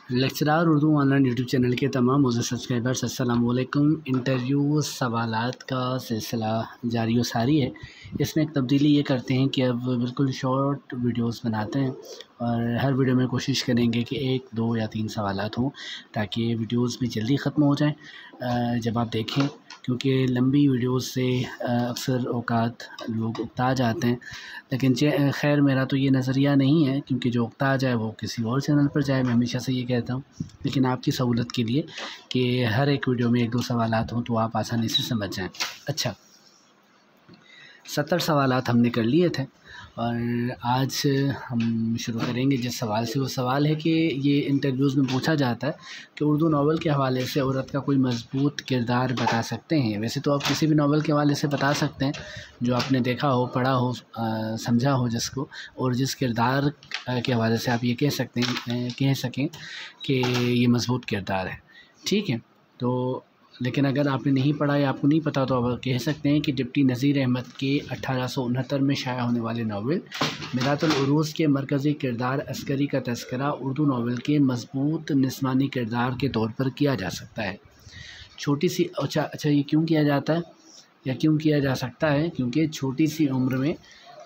Lecturer Urdu online YouTube channel के तमाम मौजूद सब्सक्राइबर्स अस्सलाम वालेकुम। इंटरव्यू सवालात का सिलसिला जारी व सारी है। इसमें एक तब्दीली ये करते हैं कि अब बिल्कुल शॉर्ट वीडियोस बनाते हैं और हर वीडियो में कोशिश करेंगे कि 1, 2 या 3 सवालात हों ताकि वीडियोस भी जल्दी ख़त्म हो जाएं जब आप देखें, क्योंकि लंबी वीडियोस से अक्सर औकात लोग उकता जाते हैं। लेकिन खैर मेरा तो ये नज़रिया नहीं है, क्योंकि जो उकता जाए वो किसी और चैनल पर जाए, मैं हमेशा से ये कहता हूँ। लेकिन आपकी सहूलत के लिए कि हर एक वीडियो में 1-2 सवालात हों तो आप आसानी से समझ जाएं। अच्छा, 70 सवालात हमने कर लिए थे और आज हम शुरू करेंगे जिस सवाल से। वो सवाल है कि ये इंटरव्यूज़ में पूछा जाता है कि उर्दू नावल के हवाले से औरत का कोई मज़बूत किरदार बता सकते हैं। वैसे तो आप किसी भी नावल के हवाले से बता सकते हैं जो आपने देखा हो, पढ़ा हो, समझा हो जिसको, और जिस किरदार के हवाले से आप ये कह सकें कि ये मज़बूत किरदार है, ठीक है। तो लेकिन अगर आपने नहीं पढ़ा या आपको नहीं पता तो आप कह सकते हैं कि डिप्टी नज़ीर अहमद के 1869 में शाया होने वाले नावल मिरातुल उरूज़ के मरकज़ी किरदार अस्करी का तज़किरा उर्दू नावल के मज़बूत निस्वानी किरदार के तौर पर किया जा सकता है। छोटी सी अच्छा ये क्यों किया जाता है या क्यों किया जा सकता है? क्योंकि छोटी सी उम्र में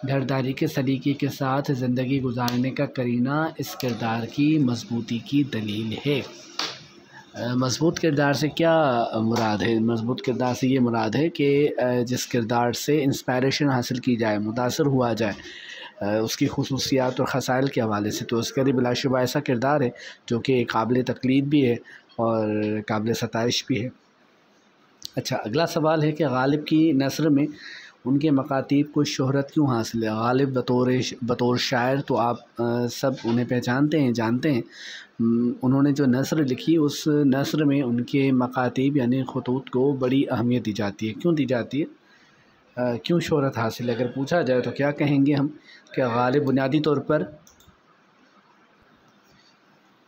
घरदारी के सलीके के साथ ज़िंदगी गुजारने का करीना इस किरदार की मजबूती की दलील है। मज़बूत किरदार से क्या मुराद है? मज़बूत किरदार से ये मुराद है कि जिस किरदार से इंस्पायरेशन हासिल की जाए, मुतासर हुआ जाए उसकी खुसूसियात और ख़साइल के हवाले से। तो अस्करी बिलाशुबा ऐसा किरदार है जो कि काबिल तक़लीद भी है और काबिल सताइश भी है। अच्छा, अगला सवाल है कि गालिब की नस्र में उनके मकातीब को शोहरत क्यों हासिल है? गालिब बतौर शायर तो आप सब उन्हें पहचानते हैं, जानते हैं। उन्होंने जो नस्र लिखी उस नस्र में उनके मकातीब यानी ख़ुतूत को बड़ी अहमियत दी जाती है। क्यों दी जाती है? क्यों शोहरत हासिल है? अगर पूछा जाए तो क्या कहेंगे हम कि गालिब बुनियादी तौर पर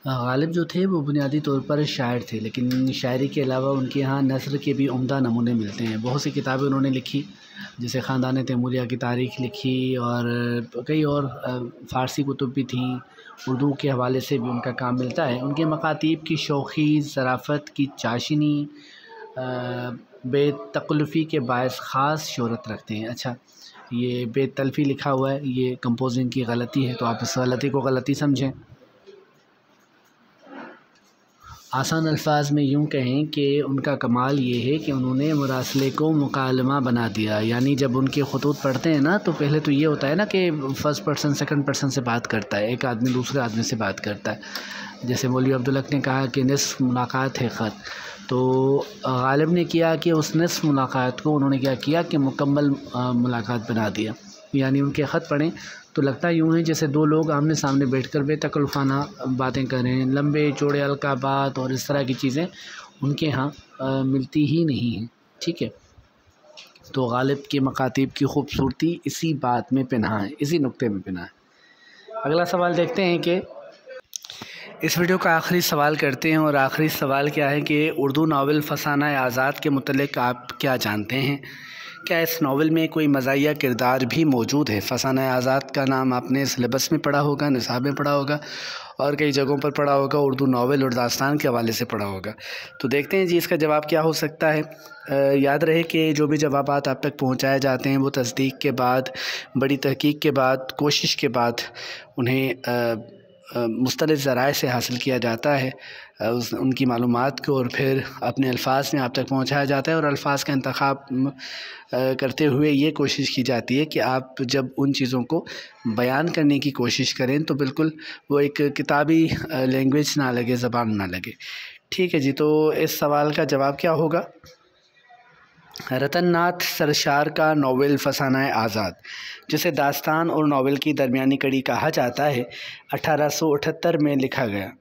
गालिब जो थे वो बुनियादी तौर पर शायर थे, लेकिन शायरी के अलावा उनके यहाँ नस्र के भी उम्दा नमूने मिलते हैं। बहुत सी किताबें उन्होंने लिखी, जैसे ख़ानदान तैमूरिया की तारीख़ लिखी और कई और फ़ारसी कुतुब भी थीं। उर्दू के हवाले से भी उनका काम मिलता है। उनके मकातीब की शौख़ी, ज़राफ़त की चाशनी, बेतकल्लुफ़ी के बायस ख़ास शोहरत रखते हैं। अच्छा, ये बेतलफ़ी लिखा हुआ है, ये कंपोजिंग की गलती है, तो आप इस गलती को गलती समझें। आसान अल्फाज में यूँ कहें कि उनका कमाल ये है कि उन्होंने मुरासले को मुकालमा बना दिया। यानी जब उनके ख़ुतूत पढ़ते हैं ना, तो पहले तो ये होता है ना कि फ़र्स्ट पर्सन सेकंड पर्सन से बात करता है, एक आदमी दूसरे आदमी से बात करता है। जैसे मौलवी अब्दुल हक ने कहा कि निस्फ़ मुलाकात है ख़त, तो गालिब ने किया कि उस निस्फ़ मुलाकात को उन्होंने क्या किया कि मुकम्मल मुलाकात बना दिया। यानी उनके ख़त पढ़ें तो लगता यूँ है जैसे दो लोग आमने सामने बैठकर बेतकल्लुफ़ाना बातें करें। लंबे चौड़े अलक़ाबात और इस तरह की चीज़ें उनके यहाँ मिलती ही नहीं हैं, ठीक है। तो गालिब के मकातीब की खूबसूरती इसी बात में पनाह है, इसी नुक्ते में पनाह है। अगला सवाल देखते हैं कि इस वीडियो का आखिरी सवाल करते हैं, और आखिरी सवाल क्या है कि उर्दू नावल फसाना आज़ाद के मुतल्लिक़ आप क्या जानते हैं? क्या इस नावल में कोई मज़ाहिया किरदार भी मौजूद है? फसाना आज़ाद का नाम आपने सिलेबस में पढ़ा होगा, निसाब में पढ़ा होगा और कई जगहों पर पढ़ा होगा, उर्दू नावल और दास्तान के हवाले से पढ़ा होगा। तो देखते हैं जी इसका जवाब क्या हो सकता है। याद रहे कि जो भी जवाबात आप तक पहुँचाए जाते हैं वो तस्दीक के बाद, बड़ी तहकीक के बाद, कोशिश के बाद उन्हें मुख्तलिफ़ ज़राए से हासिल किया जाता है, उनकी मालूमात को, और फिर अपने अल्फाज में आप तक पहुँचाया जाता है। और अल्फाज का इंतखाब करते हुए ये कोशिश की जाती है कि आप जब उन चीज़ों को बयान करने की कोशिश करें तो बिल्कुल वो एक किताबी लैंग्वेज ना लगे, ज़बान ना लगे, ठीक है जी। तो इस सवाल का जवाब क्या होगा? रतन नाथ सरशार का नावल फसाना आज़ाद, जिसे दास्तान और नावल की दरमियानी कड़ी कहा जाता है, 1878 में लिखा गया।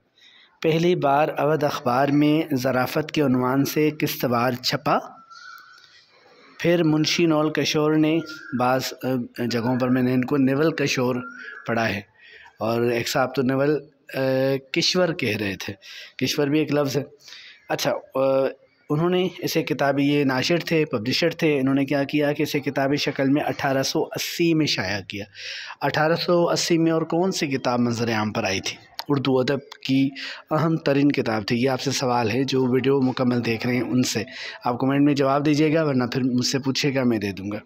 पहली बार अवध अखबार में ज़राफ़त के उन्वान से किस्तवार छपा। फिर मुंशी नौल कशोर ने, बाज़ जगहों पर मैंने इनको नेवल कशोर पढ़ा है, और एक साहब तो नेवल किश्वर कह रहे थे, किश्वर भी एक लफ्ज़ है। अच्छा, उन्होंने इसे किताबी, ये नाशिर थे, पब्लिशर थे, इन्होंने क्या किया कि इसे किताबी शक्ल में 1880 में शाया किया। 1880 में और कौन सी किताब मंज़र आम पर आई थी? उर्दू अदब की अहम तरीन किताब थी। ये आपसे सवाल है, जो वीडियो मुकम्मल देख रहे हैं उनसे। आप कमेंट में जवाब दीजिएगा, वरना फिर मुझसे पूछिएगा, मैं दे दूँगा।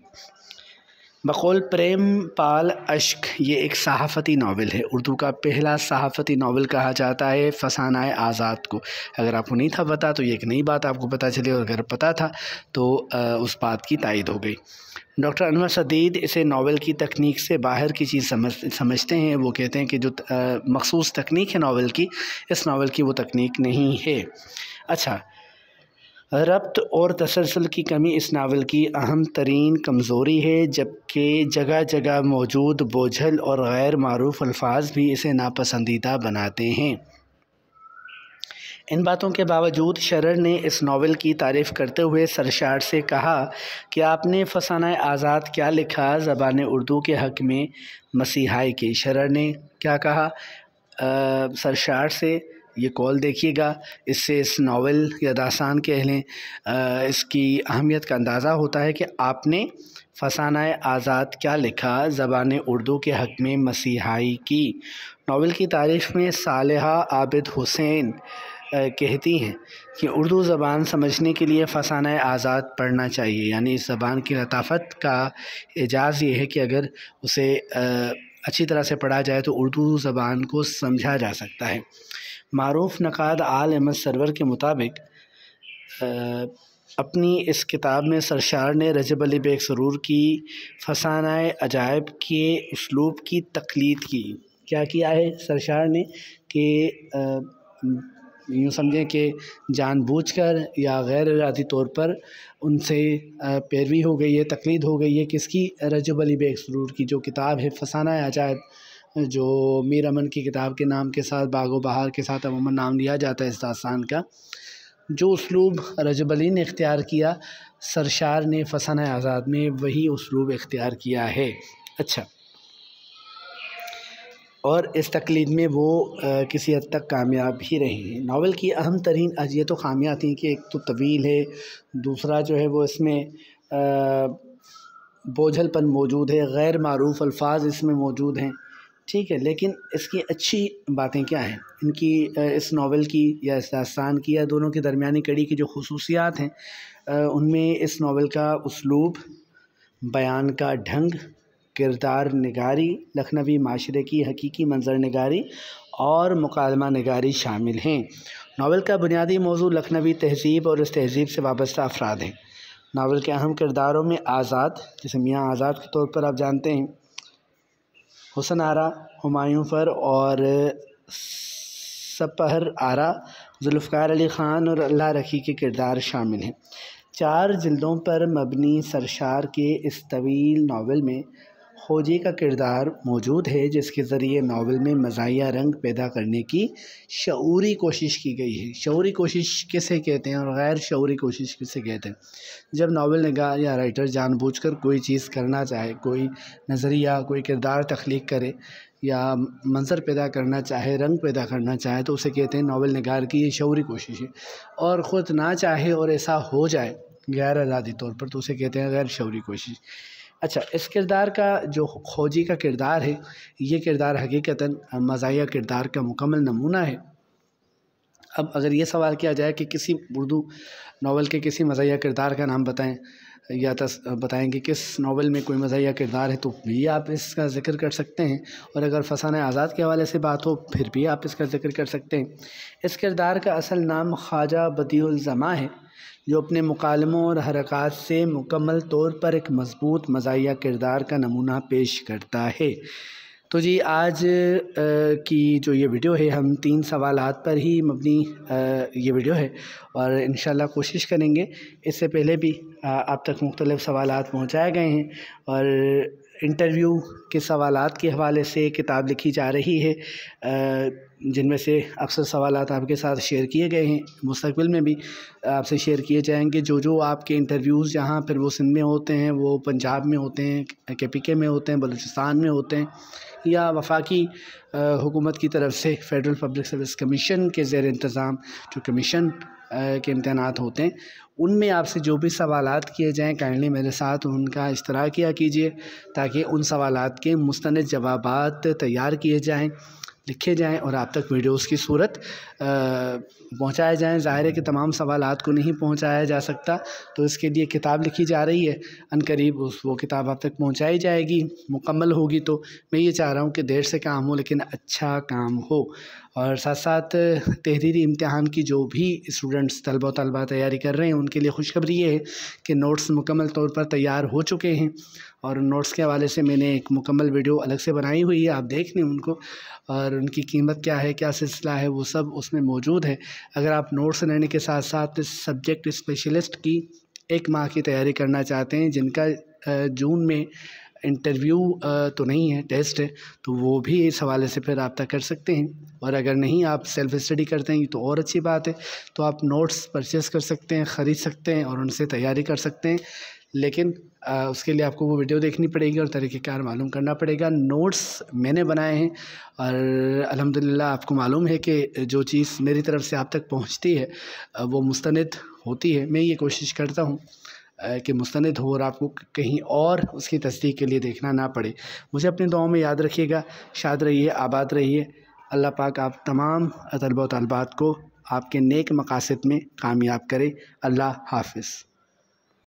बकौल प्रेम पाल अश्क, ये एक सहाफ़ती नावल है। उर्दू का पहला सहाफ़ती नावल कहा जाता है फसानाए आज़ाद को। अगर आपको नहीं था पता तो ये एक नई बात आपको पता चली, और अगर पता था तो उस बात की तायद हो गई। डॉक्टर अनवर सदीद इसे नावल की तकनीक से बाहर की चीज़ समझते हैं। वो कहते हैं कि जो मखसूस तकनीक है नावल की, इस नावल की वो तकनीक नहीं है। अच्छा, रब्त और तसलसल की कमी इस नावल की अहम तरीन कमज़ोरी है, जबकि जगह जगह मौजूद बोझल और गैर मारूफ़ अल्फाज भी इसे नापसंदीदा बनाते हैं। इन बातों के बावजूद शरर ने इस नावल की तारीफ़ करते हुए सरशार से कहा कि आपने फसाना आज़ाद क्या लिखा, ज़बान उर्दू के हक़ में मसीहाई की। शरर ने क्या कहा सरशार से, ये कॉल देखिएगा। इससे इस नावल या दास्तान कह लें, इसकी अहमियत का अंदाज़ा होता है कि आपने फसानाए आज़ाद क्या लिखा, ज़बान उर्दू के हक़ में मसीहाई की। नावल की तारीफ़ में सालेहा आबिद हुसैन कहती हैं कि उर्दू ज़बान समझने के लिए फसानाए आज़ाद पढ़ना चाहिए। यानी इस ज़बान की लताफ़त का एजाज़ ये है कि अगर उसे अच्छी तरह से पढ़ा जाए तो उर्दू ज़बान को समझा जा सकता है। मारूफ़ नक़ाद आल अहमद सरवर के मुताबिक अपनी इस किताब में सरशार ने रजब अली बेग सरूर की फसानाए अजायब के उसलूब की तक़लीद की। क्या किया है सरशार ने कि यूँ समझें कि जानबूझकर या गैर इरादी तौर पर उनसे पैरवी हो गई है, तक़लीद हो गई है। किसकी? रजब अली बेग सरूर की, जो किताब है फसानाए अजायब, जो मीर अमन की किताब के नाम के साथ बागो बहार के साथ अमूमन नाम लिया जाता है इस दास्तान का। जो उसलूब रजब अली ने इख्तियार किया, सरशार ने फसानाए आज़ाद में वही उसलूब इख्तियार किया है। अच्छा, और इस तक़लीद में वो किसी हद तक कामयाब भी रहे हैं। नावल की अहम तरीन ये तो खामियाँ थी कि एक तो तवील है, दूसरा जो है वो इसमें बोझलपन मौजूद है, गैर मारूफ़ अल्फाज इसमें मौजूद हैं, ठीक है। लेकिन इसकी अच्छी बातें क्या हैं, इनकी इस नावल की या इस दास्तान की या दोनों के दरमियानी कड़ी की जो खुसूसियात हैं, उनमें इस नावल का उसलूब, बयान का ढंग, किरदार निगारी, लखनवी माशरे की हकीकी मंजर निगारी और मुकालमा निगारी शामिल हैं। नावल का बुनियादी मौजू लखनवी तहज़ीब और इस तहज़ीब से वाबस्ता अफराद हैं। नावल के अहम किरदारों में आज़ाद, जैसे मियाँ आज़ाद के तौर पर आप जानते हैं, हुसन आरा, हुमायूं फर और सपहर आरा, जुल्फ़कार अली ख़ान और अल्लाह रखी के किरदार शामिल हैं। 4 जिल्दों पर मबनी सरशार के इस तवील नावल में खोजी का किरदार मौजूद है, जिसके ज़रिए नावल में मज़ाहिया रंग पैदा करने की शऊरी कोशिश की गई है। शऊरी कोशिश किसे कहते हैं और गैर शऊरी कोशिश किसे कहते हैं? जब नावल निगार या राइटर जानबूझकर कोई चीज़ करना चाहे, कोई नज़रिया, कोई किरदार तख्लीक करे या मंज़र पैदा करना चाहे, रंग पैदा करना चाहे, तो उसे कहते हैं नावल निगार की ये शऊरी कोशिश है। और ख़ुद ना चाहे और ऐसा हो जाए गैर इरादी तौर पर, तो उसे कहते हैं गैर शऊरी कोशिश। अच्छा, इस किरदार का जो खोजी का किरदार है, ये किरदार हकीकतन मज़ाहिया किरदार का मुकम्मल नमूना है। अब अगर ये सवाल किया जाए कि किसी उर्दू नावल के किसी मज़ाहिया किरदार का नाम बताएं या बताएं कि किस नावल में कोई मज़ाहिया किरदार है, तो भी आप इसका ज़िक्र कर सकते हैं। और अगर फसाना आज़ाद के हवाले से बात हो, फिर भी आप इसका ज़िक्र कर सकते हैं। इस किरदार का असल नाम ख्वाजा बदिउल ज़मा है, जो अपने मुकालमों और हरकत से मुकम्मल तौर पर एक मज़बूत मज़ाहिया किरदार का नमूना पेश करता है। तो जी, आज की जो ये वीडियो है, हम 3 सवालात पर ही मबनी ये वीडियो है, और इंशाल्लाह कोशिश करेंगे। इससे पहले भी आप तक मुख्तलिफ़ सवालात पहुँचाए गए हैं, और इंटरव्यू के सवालात के हवाले से किताब लिखी जा रही है, जिनमें से अक्सर सवालात आपके साथ शेयर किए गए हैं, मुस्तक़बिल में भी आपसे शेयर किए जाएंगे। जो आपके इंटरव्यूज़ जहाँ फिर वो सिंध में होते हैं, वो पंजाब में होते हैं, KPK में होते हैं, बलूचिस्तान में होते हैं, या वफाकी हुकूमत की तरफ से फ़ेडरल पब्लिक सर्विस कमीशन के ज़ेर इंतज़ाम जो कमीशन के इम्तहानात होते हैं, उनमें आपसे जो भी सवालात किए जाएँ, काइंडली मेरे साथ उनका इश्तराक किया कीजिए, ताकि उन सवालात के मुस्तनद जवाबात तैयार किए जाएँ, लिखे जाएं और आप तक वीडियोस की सूरत पहुंचाए जाएं। ज़ाहिर है कि तमाम सवालात को नहीं पहुंचाया जा सकता, तो इसके लिए किताब लिखी जा रही है, अनकरीब वो किताब आप तक पहुंचाई जाएगी, मुकम्मल होगी। तो मैं ये चाह रहा हूँ कि देर से काम हो लेकिन अच्छा काम हो। और साथ साथ तहरीरी इम्तिहान की जो भी स्टूडेंट्स तलबा व तलबा तैयारी कर रहे हैं उनके लिए खुशखबरी ये है कि नोट्स मुकम्मल तौर पर तैयार हो चुके हैं, और नोट्स के हवाले से मैंने एक मुकम्मल वीडियो अलग से बनाई हुई है, आप देख लें उनको, और उनकी कीमत क्या है, क्या सिलसिला है, वो सब उसमें मौजूद है। अगर आप नोट्स लेने के साथ साथ सब्जेक्ट स्पेशलिस्ट की 1 माह की तैयारी करना चाहते हैं, जिनका जून में इंटरव्यू तो नहीं है, टेस्ट है, तो वो भी इस हवाले से फिर रब्ता कर सकते हैं। और अगर नहीं आप सेल्फ़ स्टडी करते हैं तो और अच्छी बात है, तो आप नोट्स परचेज़ कर सकते हैं, ख़रीद सकते हैं और उनसे तैयारी कर सकते हैं। लेकिन उसके लिए आपको वो वीडियो देखनी पड़ेगी और तरीक़ेकार मालूम करना पड़ेगा। नोट्स मैंने बनाए हैं और अल्हम्दुलिल्लाह आपको मालूम है कि जो चीज़ मेरी तरफ से आप तक पहुंचती है वो मुस्तनद होती है। मैं ये कोशिश करता हूँ कि मुस्तनद हो और आपको कहीं और उसकी तस्दीक के लिए देखना ना पड़े। मुझे अपनी दुआओं में याद रखिएगा। शाद रहिए, आबाद रहिए। अल्लाह पाक आप तमाम तलबा व तलबात को आपके नेक मकासद में कामयाब करे। अल्लाह हाफ़िज़।